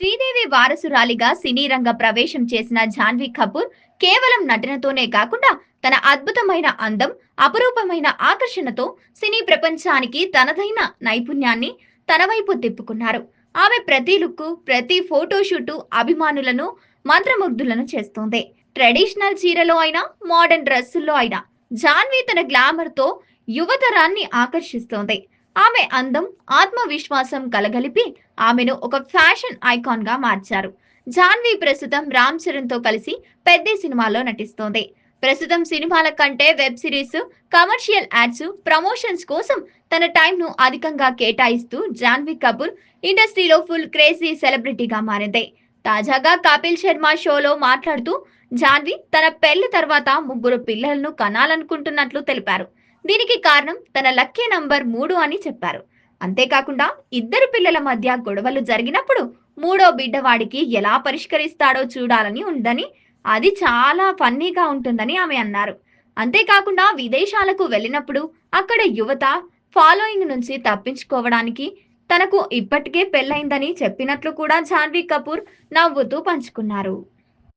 శ్రీదేవి వారసురాలిగా సినీ రంగ ప్రవేశం చేసిన జాన్వీ కపూర్ కేవలం నటనతోనే కాకుండా తన అద్భుతమైన అందం, అపురూపమైన ఆకర్షణతో సినీ ప్రపంచానికి తనదైన నైపుణ్యాన్ని తన వైపు తిప్పుకున్నారు. ఆమె ప్రతి లుక్కు, ప్రతి ఫోటోషూటు అభిమానులను మంత్రముగ్ధులను చేస్తోంది. ట్రెడిషనల్ చీరలో అయినా, మోడర్న్ డ్రెస్సుల్లో అయినా జాన్వీ తన గ్లామర్‌తో యువతరాన్ని ఆకర్షిస్తోంది. ఆమె అందం, ఆత్మవిశ్వాసం కలగలిపి ఆమెను ఒక ఫ్యాషన్ ఐకాన్ గా మార్చారు. జాన్వీ ప్రస్తుతం రామ్ చరణ్ తో కలిసి పెద్ద సినిమాలో నటిస్తోంది. ప్రస్తుతం సినిమాల కంటే web series, commercial ads, promotions కోసం తన టైం ను అధికంగా కేటాయిస్తూ జాన్వీ కపూర్ ఇండస్ట్రీలో ఫుల్ క్రేజీ సెలబ్రిటీగా మారింది. తాజాగా కపిల్ శర్మ షోలో మాట్లాడుతూ జాన్వీ తన పెళ్లి తర్వాత 3 పిల్లలను కనాలనుకుంటున్నట్లు తెలిపారు. దీనికి కారణం తన లక్కీ నంబర్ 3 అని చెప్పారు. అంతేకాకుండా ఇద్దరు పిల్లల మధ్య గొడవలు జరిగినప్పుడు మూడో బిడ్డ వాడికి ఎలా పరిష్కరిస్తాడో చూడాలని ఉందని, అది చాలా ఫన్నీగా ఉంటుందని ఆమె అన్నారు. అంతేకాకుండా విదేశాలకు వెళ్ళినప్పుడు అక్కడ యువత ఫాలోయింగ్ నుంచి తప్పించుకోవడానికి తనకు ఇప్పటికే పెళ్లైందని చెప్పినట్లు కూడా జాన్వీ కపూర్ నవ్వుతూ పంచుకున్నారు.